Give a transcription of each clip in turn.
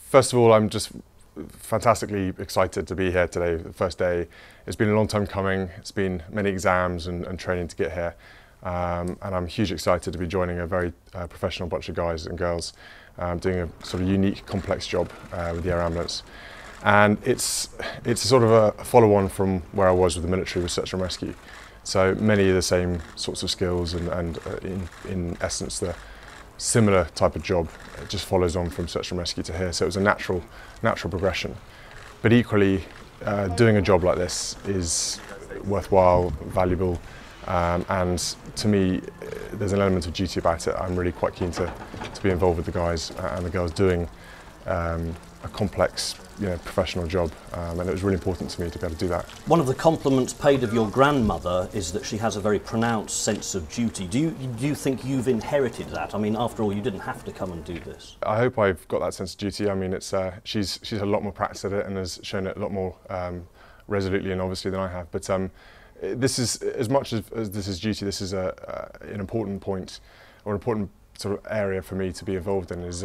First of all, I'm just fantastically excited to be here today, the first day. It's been a long time coming. It's been many exams and training to get here. And I'm hugely excited to be joining a very professional bunch of guys and girls doing a sort of unique, complex job with the air ambulance. And it's sort of a follow-on from where I was with the military with search and rescue. So many of the same sorts of skills and in essence the similar type of job. It just follows on from search and rescue to here. So it was a natural progression. But equally, doing a job like this is worthwhile, valuable, and to me, there's an element of duty about it. I'm really quite keen to be involved with the guys and the girls doing a complex, professional job, and it was really important to me to be able to do that. One of the compliments paid of your grandmother is that she has a very pronounced sense of duty. Do you think you've inherited that? I mean, after all, you didn't have to come and do this. I hope I've got that sense of duty. I mean, it's she's had a lot more practice at it and has shown it a lot more resolutely and obviously than I have. But this is, as much as this is duty, this is an important point, or an important sort of area for me to be involved in, is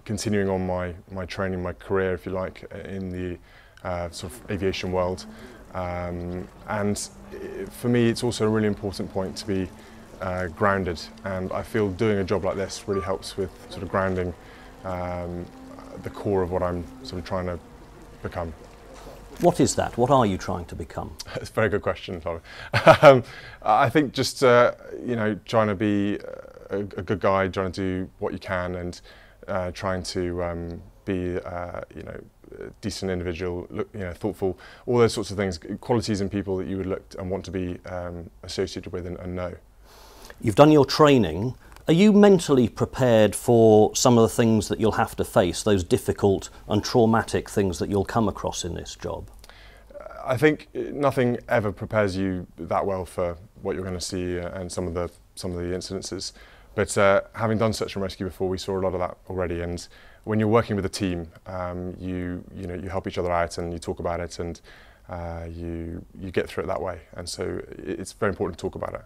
continuing on my training, my career, if you like, in the sort of aviation world. And for me, it's also a really important point to be grounded, and I feel doing a job like this really helps with sort of grounding the core of what I'm sort of trying to become. What is that? What are you trying to become? It's a very good question, Tommy. I think just trying to be a good guy, trying to do what you can, and trying to be a decent individual, thoughtful, all those sorts of things, qualities in people that you would look and want to be associated with and know. You've done your training. Are you mentally prepared for some of the things that you'll have to face, those difficult and traumatic things that you'll come across in this job? I think nothing ever prepares you that well for what you're going to see and some of the incidences. But having done search and rescue before, we saw a lot of that already. And when you're working with a team, you help each other out and you talk about it, and you get through it that way. And so it's very important to talk about it.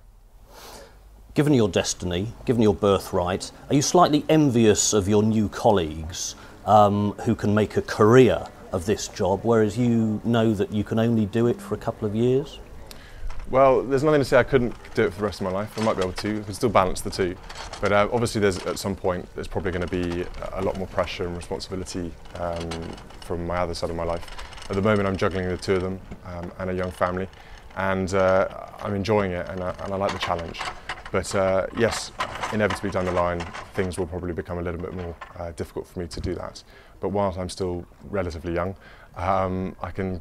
Given your destiny, given your birthright, are you slightly envious of your new colleagues who can make a career of this job, whereas you know that you can only do it for a couple of years? Well, there's nothing to say I couldn't do it for the rest of my life. I might be able to. I can still balance the two. But obviously at some point there's probably going to be a lot more pressure and responsibility from my other side of my life. At the moment I'm juggling the two of them and a young family, and I'm enjoying it, and I like the challenge. But yes, inevitably down the line, things will probably become a little bit more difficult for me to do that. But whilst I'm still relatively young, I can,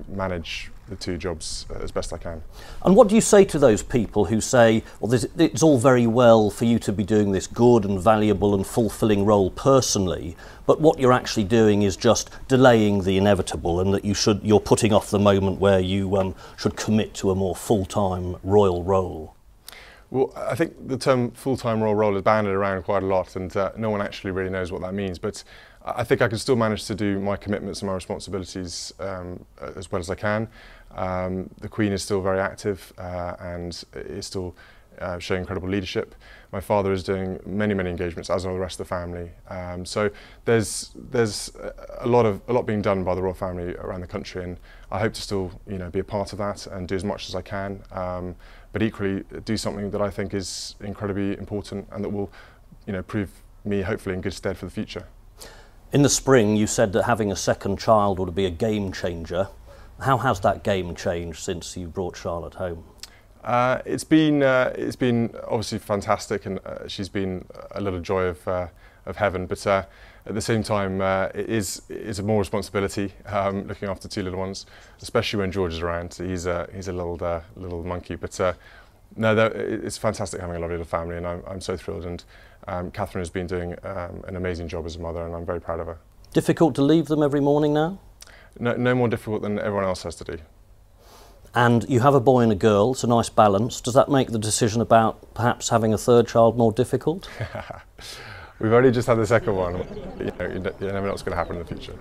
manage the two jobs as best I can. And what do you say to those people who say, well, it's all very well for you to be doing this good and valuable and fulfilling role personally, but what you're actually doing is just delaying the inevitable, and that you're putting off the moment where you should commit to a more full-time royal role? Well, I think the term full-time royal role is bandied around quite a lot, and no one actually really knows what that means. But I think I can still manage to do my commitments and my responsibilities as well as I can. The Queen is still very active and is still showing incredible leadership. My father is doing many engagements, as are the rest of the family. So there's a lot being done by the royal family around the country, and I hope to still be a part of that and do as much as I can. But equally do something that I think is incredibly important and that will prove me hopefully in good stead for the future. In the spring you said that having a second child would be a game changer. How has that game changed since you brought Charlotte home? It's been obviously fantastic, and she's been a little joy of heaven. But at the same time, it is more responsibility looking after two little ones, especially when George is around. He's a little monkey. But no, it's fantastic having a lovely little family, and I'm so thrilled. And Catherine has been doing an amazing job as a mother, and I'm very proud of her. Difficult to leave them every morning now? No more difficult than everyone else has to do. And you have a boy and a girl, it's a nice balance. Does that make the decision about perhaps having a third child more difficult? We've only just had the second one. You never know what's going to happen in the future.